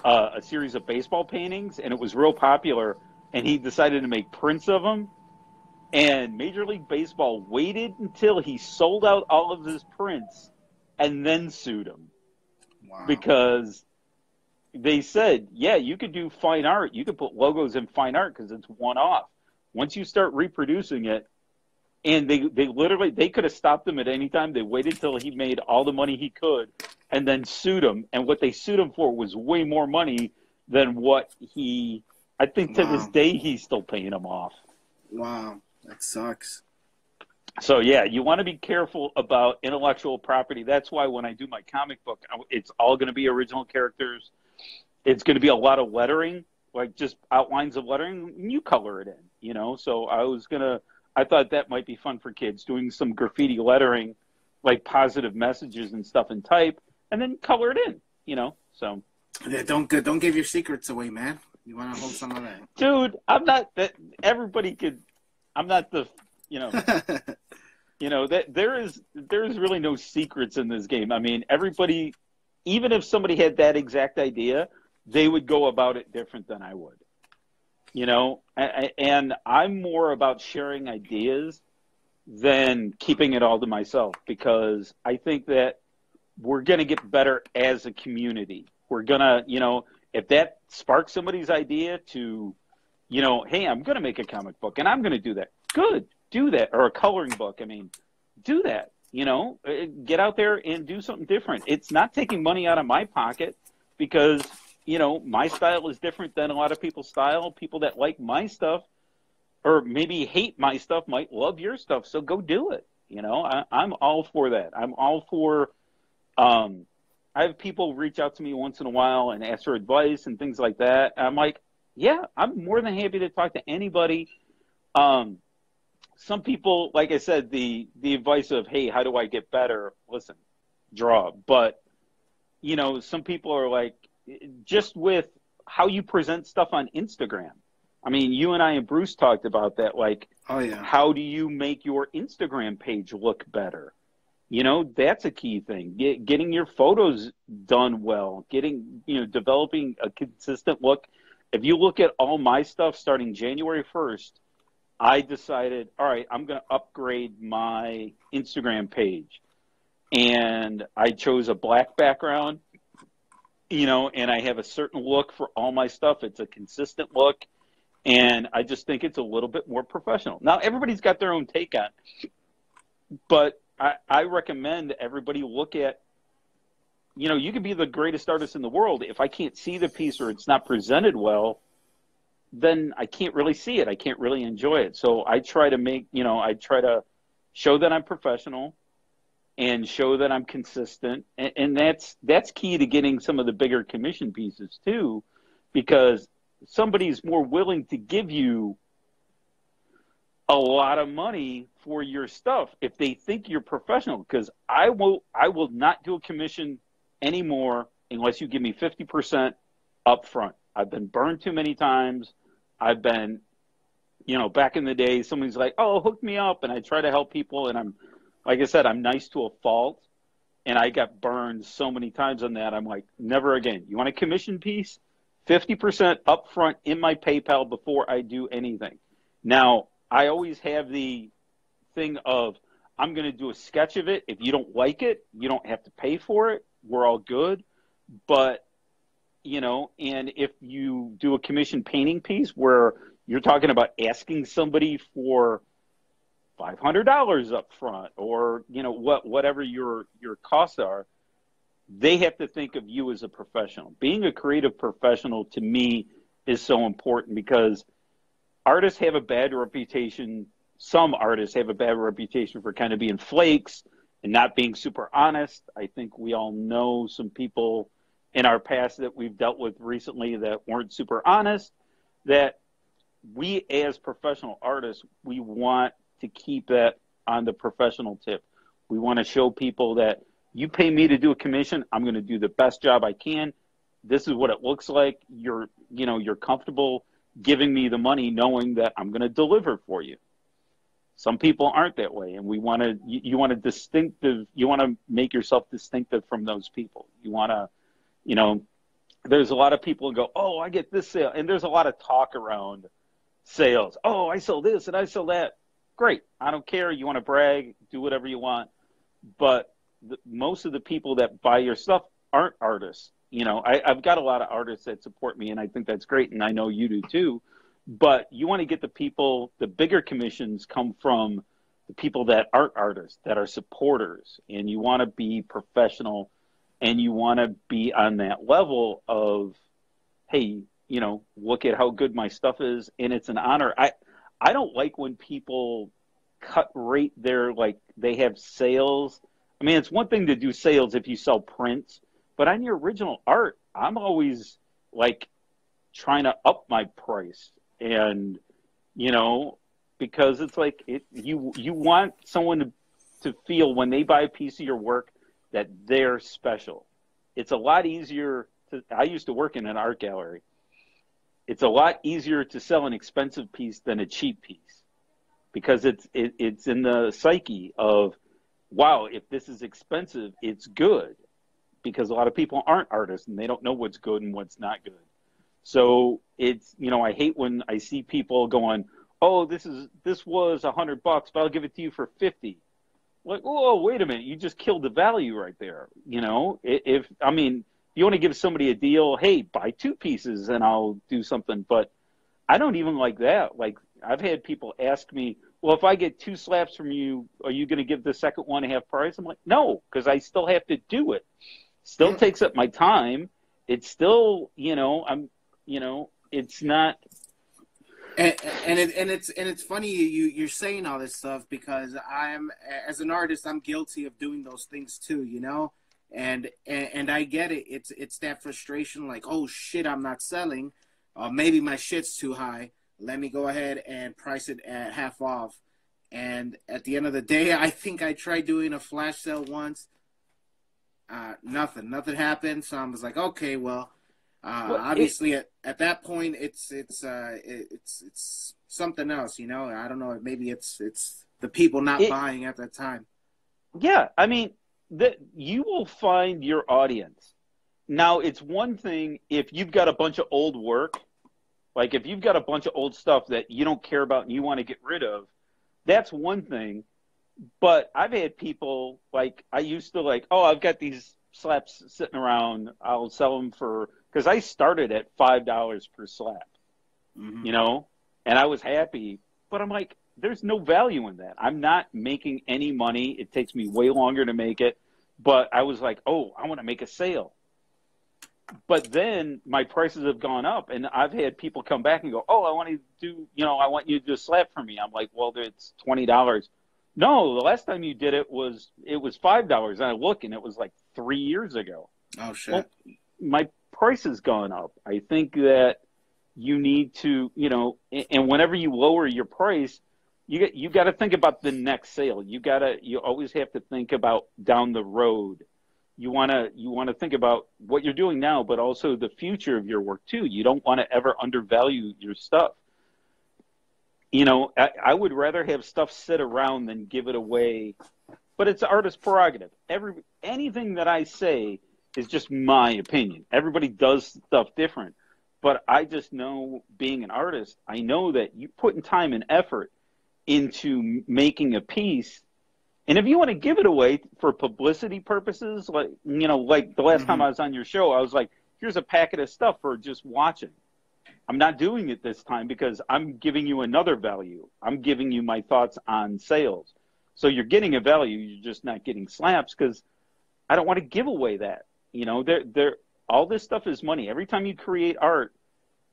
B: a series of baseball paintings, and it was real popular. And he decided to make prints of them. And Major League Baseball waited until he sold out all of his prints and then sued him.
A: Wow.
B: Because they said, yeah, you could do fine art. You could put logos in fine art because it's one-off. Once you start reproducing it, and they could have stopped him at any time. They waited till he made all the money he could and then sued him. And what they sued him for was way more money than what I think to this day he's still paying him off.
A: Wow. That sucks.
B: So, yeah, you want to be careful about intellectual property. That's why when I do my comic book, it's all going to be original characters. It's going to be a lot of lettering, like just outlines of lettering. And you color it in, So I thought that might be fun for kids, doing some graffiti lettering, like positive messages and stuff in type, and then color it in, So.
A: Yeah, don't give your secrets away, man. You want to hold some of that.
B: Dude, I'm not that everybody could. I'm not the, that there's really no secrets in this game. I mean, everybody, even if somebody had that exact idea, they would go about it different than I would, and I'm more about sharing ideas than keeping it all to myself, because I think that we're going to get better as a community. We're going to, if that sparks somebody's idea to, hey, I'm going to make a comic book and I'm going to do that. Good. Do that. Or a coloring book. I mean, do that, get out there and do something different. It's not taking money out of my pocket because, my style is different than a lot of people's style. People that like my stuff or maybe hate my stuff might love your stuff. So go do it. I'm all for that. I'm all for, I have people reach out to me once in a while and ask for advice and things like that. I'm like, yeah, I'm more than happy to talk to anybody. Some people, like I said, the advice of, hey, how do I get better? Listen, draw. But, some people are like, just with how you present stuff on Instagram. I mean, you and I and Bruce talked about that. Like,
A: oh, yeah.
B: How do you make your Instagram page look better? That's a key thing. Getting your photos done well, developing a consistent look. If you look at all my stuff starting January 1st, I decided, all right, I'm going to upgrade my Instagram page. And I chose a black background, and I have a certain look for all my stuff. It's a consistent look. And I just think it's a little bit more professional. Now, everybody's got their own take on it. But I recommend everybody look at you know, you could be the greatest artist in the world. If I can't see the piece or it's not presented well, then I can't really see it. I can't really enjoy it. So I try to show that I'm professional and show that I'm consistent. And that's key to getting some of the bigger commission pieces too, because somebody's more willing to give you a lot of money for your stuff if they think you're professional. Because I will not do a commission anymore unless you give me 50% up front. I've been burned too many times. I've been, you know, back in the day, somebody's like, oh, hook me up. And I try to help people. And like I said, I'm nice to a fault. And I got burned so many times on that. I'm like, never again. You want a commission piece? 50% up front in my PayPal before I do anything. Now, I always have the thing of, I'm going to do a sketch of it. If you don't like it, you don't have to pay for it. We're all good. But, you know, and if you do a commission painting piece where you're talking about asking somebody for $500 up front, or, you know, whatever your costs are, they have to think of you as a professional. Being a creative professional, to me, is so important, because artists have a bad reputation. Some artists have a bad reputation for kind of being flakes and not being super honest. I think we all know some people in our past that we've dealt with recently that weren't super honest. That we, as professional artists, we want to keep that on the professional tip. We want to show people that you pay me to do a commission, I'm going to do the best job I can. This is what it looks like. You're comfortable giving me the money knowing that I'm going to deliver for you. Some people aren't that way, and you want to make yourself distinctive from those people. You want to, you know, there's a lot of people who go, oh, I get this sale, and there's a lot of talk around sales. Oh, I sell this and I sell that. Great. I don't care. You want to brag, do whatever you want. But most of the people that buy your stuff aren't artists. You know, I've got a lot of artists that support me, and I think that's great, and I know you do too. But you want to get the bigger commissions come from the people that aren't artists, that are supporters, and you want to be professional, and you want to be on that level of, hey, you know, look at how good my stuff is, and it's an honor. I don't like when people cut rate they have sales. I mean, it's one thing to do sales if you sell prints, but on your original art, I'm always like trying to up my price. And, you know, because it's like you want someone to feel when they buy a piece of your work that they're special. It's a lot easier I used to work in an art gallery. It's a lot easier to sell an expensive piece than a cheap piece, because it's in the psyche of, wow, if this is expensive, it's good, because a lot of people aren't artists and they don't know what's good and what's not good. So it's, you know, I hate when I see people going, oh, this was $100, but I'll give it to you for 50. Like, oh, wait a minute, you just killed the value right there. You know, if you want to give somebody a deal, hey, buy 2 pieces and I'll do something. But I don't even like that. Like, I've had people ask me, well, if I get 2 slaps from you, are you going to give the second one half price? I'm like, no, because I still have to do it. Still takes up my time. It's still, you know, it's not.
A: And it's funny you're saying all this stuff, because as an artist, I'm guilty of doing those things too, you know. And I get it. It's that frustration, like, oh shit, I'm not selling. Maybe my shit's too high. Let me go ahead and price it at half off. And at the end of the day, I think I tried doing a flash sale once. Nothing happened. So I was like, okay, well, obviously at that point, it's something else, you know. I don't know. Maybe it's the people not buying at that time.
B: Yeah, I mean, you will find your audience. Now, it's one thing if you've got a bunch of old work, like if you've got a bunch of old stuff that you don't care about and you want to get rid of, that's one thing. But I've had people, like, I used to like, oh, I've got these slaps sitting around. I'll sell them because I started at $5 per slap, you know, and I was happy. But I'm like, there's no value in that. I'm not making any money. It takes me way longer to make it. But I was like, oh, I want to make a sale. But then my prices have gone up, and I've had people come back and go, oh, I want you to do a slap for me. I'm like, well, it's $20. No, the last time you did it was $5. And I look, and it was like 3 years ago.
A: Oh, shit.
B: Well, my price has gone up. I think that you need to, and whenever you lower your price, you got to think about the next sale. You always have to think about down the road. You want to think about what you're doing now, but also the future of your work too. You don't want to ever undervalue your stuff. I would rather have stuff sit around than give it away, but it's artist prerogative. Anything that I say is just my opinion. Everybody does stuff different, but I just know, being an artist, I know that you putting time and effort into making a piece. And if you want to give it away for publicity purposes, like the last time I was on your show, I was like, here's a packet of stuff for just watching. I'm not doing it this time because I'm giving you another value. I'm giving you my thoughts on sales. So you're getting a value. You're just not getting slaps because I don't want to give away that. All this stuff is money. Every time you create art,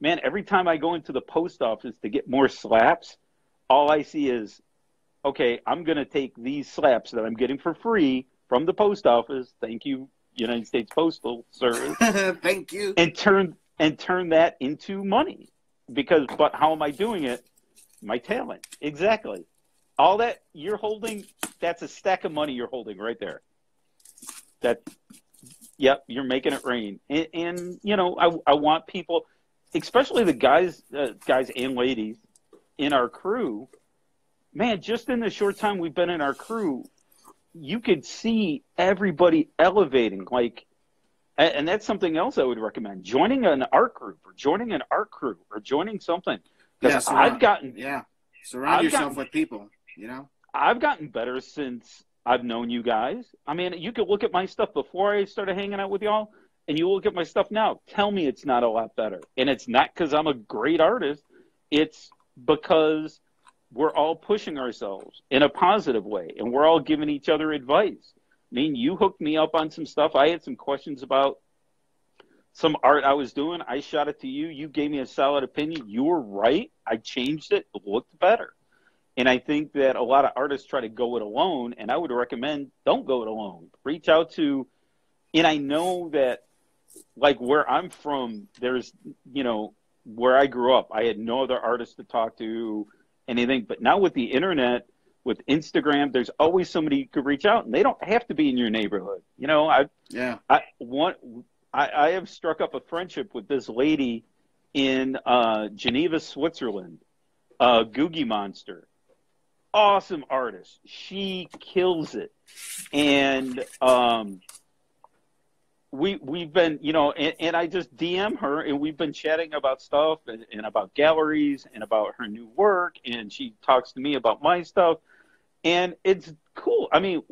B: man, every time I go into the post office to get more slaps, all I see is, okay, I'm going to take these slaps that I'm getting for free from the post office. Thank you, United States Postal Service.
A: Thank you.
B: And turn that into money. But how am I doing it? My talent. Exactly. All that you're holding, that's a stack of money you're holding right there. Yep, you're making it rain. And I want people, especially the guys and ladies in our crew, man, just in the short time we've been in our crew, you could see everybody elevating. And that's something else I would recommend. Joining an art group or joining an art crew or joining something. Because
A: surround yourself with people,
B: I've gotten better since I've known you guys. I mean, you could look at my stuff before I started hanging out with y'all, and you look at my stuff now. Tell me it's not a lot better. And it's not because I'm a great artist. It's because we're all pushing ourselves in a positive way, and we're all giving each other advice. I mean, you hooked me up on some stuff. I had some questions about some art I was doing. I shot it to you. You gave me a solid opinion. You were right. I changed it. It looked better. And I think that a lot of artists try to go it alone, and I would recommend don't go it alone. Reach out to, and I know that, like, where I'm from, there's, where I grew up, I had no other artists to talk to, anything. But now with the internet, with Instagram, there's always somebody you could reach out, and they don't have to be in your neighborhood. I have struck up a friendship with this lady in Geneva, Switzerland, Googie Monster. Awesome artist. She kills it. And we've been, and I just DM her, and we've been chatting about stuff and about galleries and about her new work, and she talks to me about my stuff, and it's cool. I mean,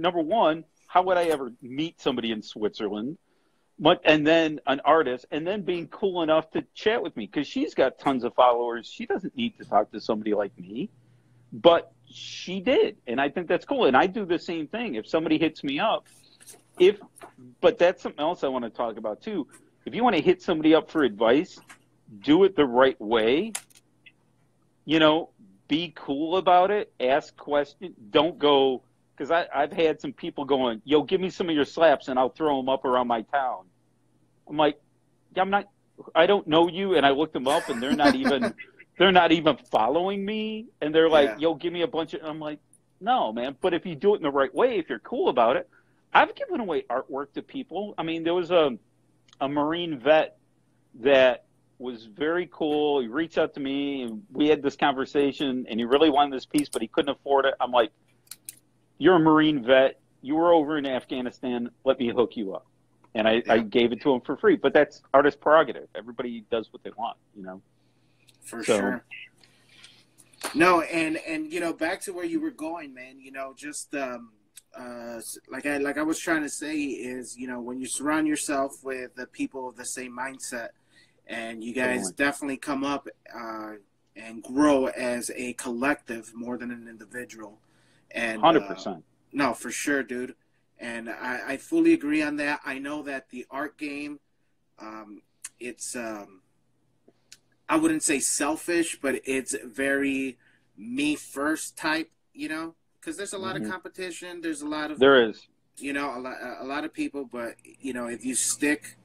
B: number one, how would I ever meet somebody in Switzerland, and then an artist, and then being cool enough to chat with me, because she's got tons of followers. She doesn't need to talk to somebody like me, but she did, and I think that's cool. And I do the same thing. If somebody hits me up, but that's something else I want to talk about too. If you want to hit somebody up for advice, do it the right way. Be cool about it. Ask questions. Don't go, because I've had some people going, yo, give me some of your slaps and I'll throw them up around my town. I'm like, I don't know you. And I looked them up, and they're not even following me. And they're like, yo, give me a bunch of, I'm like, no, man. But if you do it in the right way, if you're cool about it, I've given away artwork to people. I mean, there was a Marine vet that was very cool. He reached out to me, and we had this conversation, and he really wanted this piece, but he couldn't afford it. I'm like, you're a Marine vet. You were over in Afghanistan. Let me hook you up. And I gave it to him for free. But that's artist prerogative. Everybody does what they want,
A: For sure. No, and back to where you were going, man, just like I was trying to say is, when you surround yourself with the people of the same mindset, and you guys definitely come up and grow as a collective more than an individual. And
B: 100%.
A: No, for sure, dude. And I fully agree on that. I know that the art game, it's I wouldn't say selfish, but it's very me first type, you know, because there's a lot of competition. There's a lot of,
B: There is.
A: you know, a lot of people, but, you know, if you stick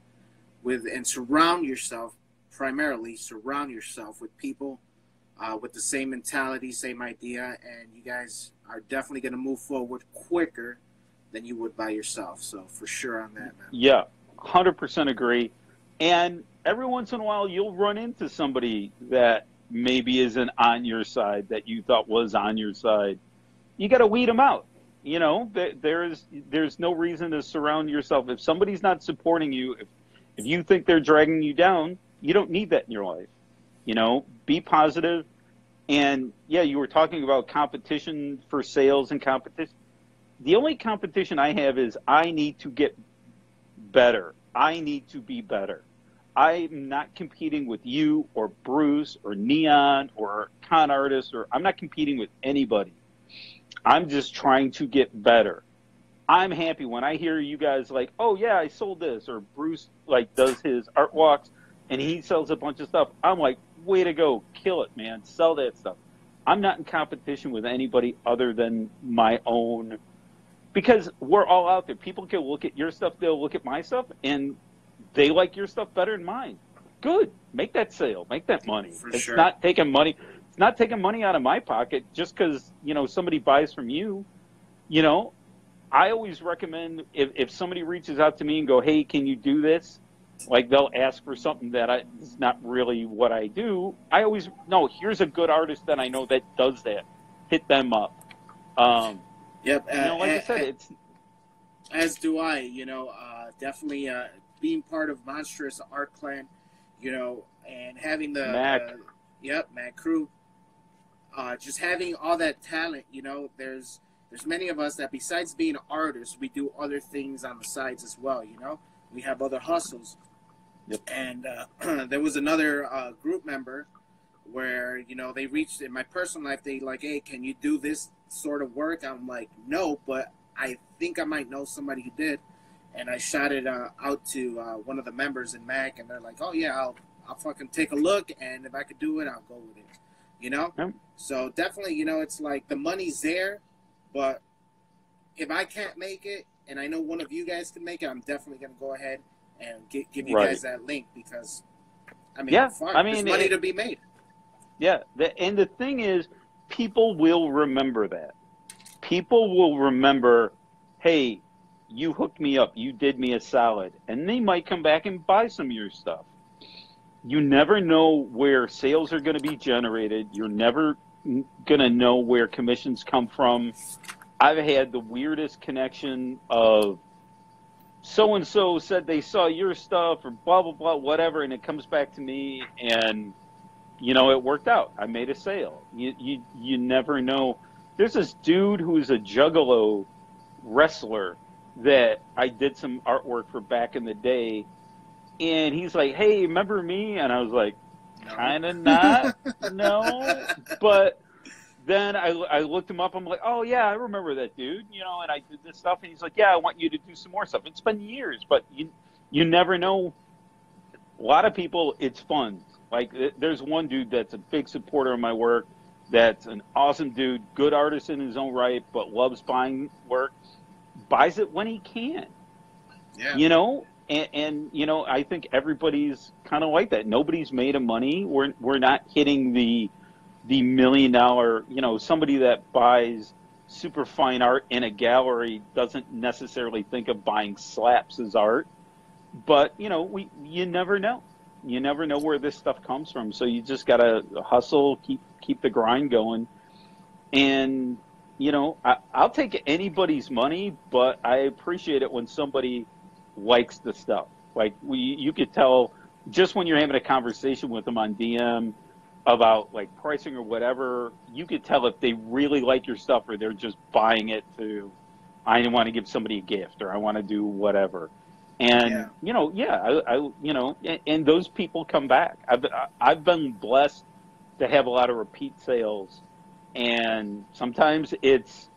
A: with and surround yourself, primarily surround yourself with people with the same mentality, same idea, and you guys are definitely going to move forward quicker than you would by yourself. So for sure on that, man.
B: Yeah, 100% agree. And every once in a while, you'll run into somebody that maybe isn't on your side that you thought was on your side. You got to weed them out. You know, there's no reason to surround yourself. If somebody's not supporting you, if you think they're dragging you down, you don't need that in your life. You know, be positive. And yeah, you were talking about competition for sales and competition. The only competition I have is I need to get better. I need to be better. I'm not competing with you or Bruce or Neon or Con Artist, or I'm not competing with anybody. I'm just trying to get better. I'm happy when I hear you guys like, oh yeah, I sold this, or Bruce like does his art walks and he sells a bunch of stuff. I'm like, way to go, kill it, man, sell that stuff. I'm not in competition with anybody other than my own, because we're all out there. People can look at your stuff, they'll look at my stuff, and they like your stuff better than mine. Good, make that sale, make that money. It's not taking money. It's not taking money out of my pocket just because, you know, somebody buys from you. You know, I always recommend if somebody reaches out to me and go, hey, can you do this? Like they'll ask for something that is not really what I do. I always, no, here's a good artist that I know that does that. Hit them up.
A: Yep.
B: You know, like I said, it's.
A: As do I, you know, definitely being part of Monstrous Art Clan, you know, and having the Mac crew, just having all that talent, you know, there's many of us that besides being artists, we do other things on the sides as well, you know. We have other hustles.
B: Yep.
A: And there was another group member where, you know, they reached in my personal life, they like, hey, can you do this sort of work? I'm like, no, but I think I might know somebody who did. And I shot it out to one of the members in MAC, and they're like, oh, yeah, I'll fucking take a look, and if I could do it, I'll go with it, you know?
B: Yep.
A: So definitely, you know, it's like the money's there, but if I can't make it, and I know one of you guys can make it, I'm definitely going to go ahead and give you guys that link because, I mean, there's money to be made.
B: Yeah, and the thing is, people will remember that. People will remember, hey, you hooked me up, you did me a solid, and they might come back and buy some of your stuff. You never know where sales are going to be generated. You're never going to know where commissions come from. I've had the weirdest connection of so-and-so said they saw your stuff or blah, blah, blah, whatever, and it comes back to me, and, you know, it worked out. I made a sale. You never know. There's this dude who's a juggalo wrestler that I did some artwork for back in the day, and he's like, hey, remember me? And I was like, kind of not, no, but then I looked him up. I'm like, oh, yeah, I remember that dude, you know, and I did this stuff, and he's like, yeah, I want you to do some more stuff. It's been years, but you never know. A lot of people, it's fun. Like, there's one dude that's a big supporter of my work, that's an awesome dude, good artist in his own right, but loves buying work, buys it when he can. Yeah. You know, and you know, I think everybody's kind of like that. Nobody's made of money. We're not hitting the $1 million, you know, somebody that buys super fine art in a gallery doesn't necessarily think of buying slaps as art. But, you know, you never know. You never know where this stuff comes from. So you just got to hustle, keep the grind going. And, you know, I'll take anybody's money, but I appreciate it when somebody likes the stuff. Like, you could tell just when you're having a conversation with them on DM about, like, pricing or whatever, you could tell if they really like your stuff or they're just buying it to, I want to give somebody a gift or I want to do whatever. And, you know, I you know, and those people come back. I've been blessed to have a lot of repeat sales. And sometimes it's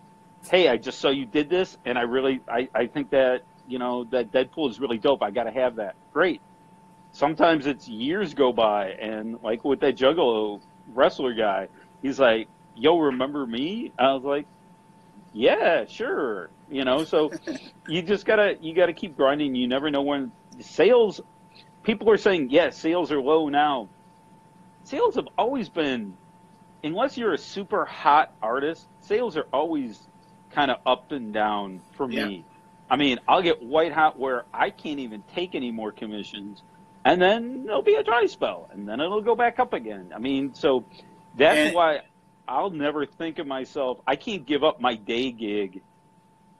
B: hey, I just saw you did this, and I think that, that Deadpool is really dope. I got to have that. Great. Sometimes it's years go by, and like with that Juggalo wrestler guy, he's like, yo, remember me? I was like, yeah, sure. So you gotta keep grinding. You never know when sales, people are saying, yes, sales are low now. Sales have always been, unless you're a super hot artist, sales are always kind of up and down for me. I mean, I'll get white hot where I can't even take any more commissions, and then there'll be a dry spell, and then it'll go back up again. I mean, so that's why I'll never think of myself. I can't give up my day gig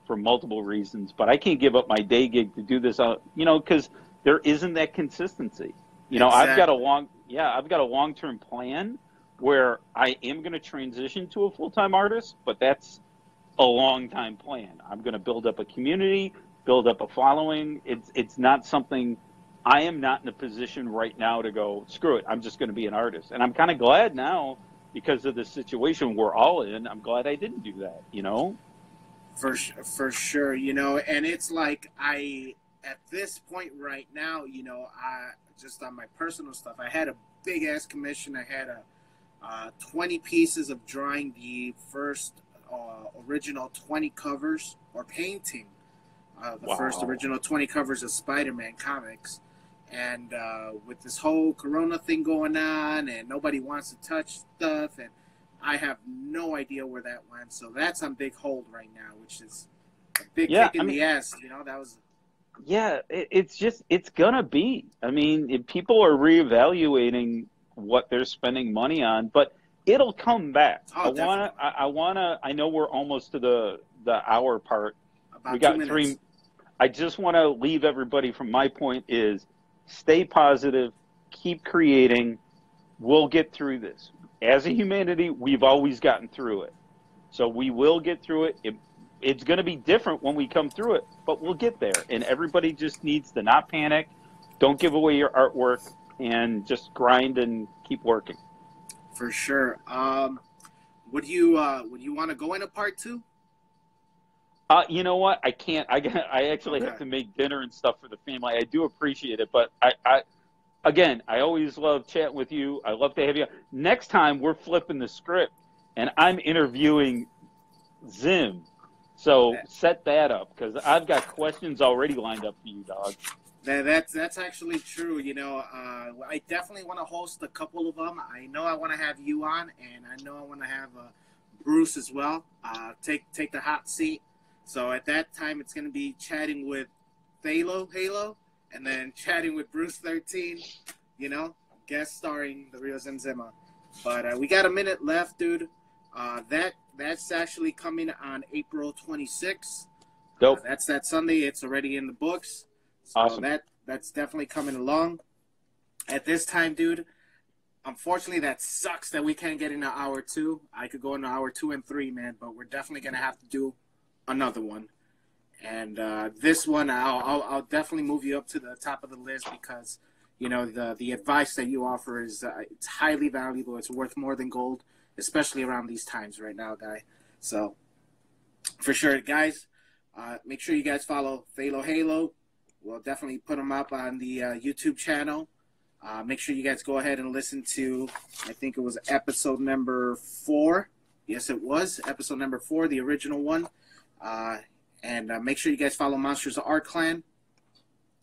B: for multiple reasons, but I can't give up my day gig to do this, because there isn't that consistency. Exactly. I've got a long-term plan where I am going to transition to a full-time artist, but that's a long-time plan. I'm going to build up a community, build up a following. It's not something, I am not in a position right now to go, screw it, I'm just going to be an artist. And I'm kind of glad now, because of the situation we're all in, I'm glad I didn't do that,
A: For sure, and it's like at this point right now, I just on my personal stuff, I had a big ass commission. I had 20 pieces of drawing the first original 20 covers, or painting the first original 20 covers of Spider-Man comics. And with this whole Corona thing going on, and nobody wants to touch stuff, and I have no idea where that went. So that's on big hold right now, which is a big kick in the ass. That was.
B: Yeah, it's gonna be. I mean, if people are reevaluating what they're spending money on, but it'll come back.
A: Oh,
B: I know we're almost to the hour part.
A: About
B: we got
A: 2 minutes.
B: 3. I just want to leave everybody from my point is stay positive, keep creating. We'll get through this. As a humanity, we've always gotten through it. So we will get through it. It's going to be different when we come through it, but we'll get there. And everybody just needs to not panic, don't give away your artwork, and just grind and keep working.
A: For sure. Would you want to go into part 2?
B: You know what? I can't. I actually have to make dinner and stuff for the family. I do appreciate it, but I always love chatting with you. I love to have you. Next time we're flipping the script, and I'm interviewing Zim. So set that up, because I've got questions already lined up for you, dog.
A: That's actually true. I definitely want to host a couple of them. I know I want to have you on, and I know I want to have Bruce as well. Take the hot seat. So at that time, it's going to be chatting with Halo, and then chatting with Bruce 13. Guest starring the real Zimzima. But we got a minute left, dude. That's actually coming on April 26th.
B: Dope.
A: That's that Sunday. It's already in the books. So
B: awesome.
A: That's definitely coming along. At this time, dude, unfortunately, that sucks that we can't get into hour 2. I could go into hour 2 and 3, man, but we're definitely going to have to do another one. And this one, I'll definitely move you up to the top of the list, because, the advice that you offer is it's highly valuable. It's worth more than gold, especially around these times right now, guy. So, for sure, guys, make sure you guys follow Thalohalo. We'll definitely put them up on the YouTube channel. Make sure you guys go ahead and listen to, I think it was episode number 4. Yes, it was episode number 4, the original one. And make sure you guys follow Monsters of Art Clan.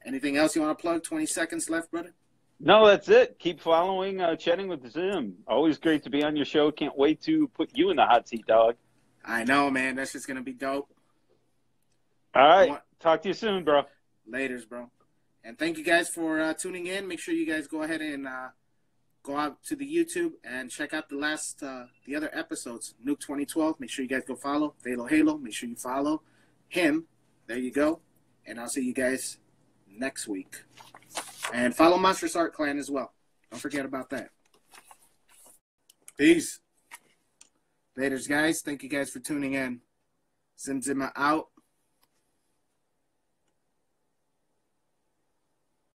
A: Anything else you want to plug? 20 seconds left, brother.
B: No, that's it. Keep following, chatting with Zim. Always great to be on your show. Can't wait to put you in the hot seat, dog.
A: I know, man. That's just going to be dope.
B: All right. Talk to you soon, bro.
A: Laters, bro. And thank you guys for tuning in. Make sure you guys go ahead and go out to the YouTube and check out the other episodes. Nuke 2012. Make sure you guys go follow. Halo. Make sure you follow him. There you go. And I'll see you guys next week. And follow Monsters Art Clan as well. Don't forget about that. Peace. Laters, guys. Thank you guys for tuning in. Zimzima out.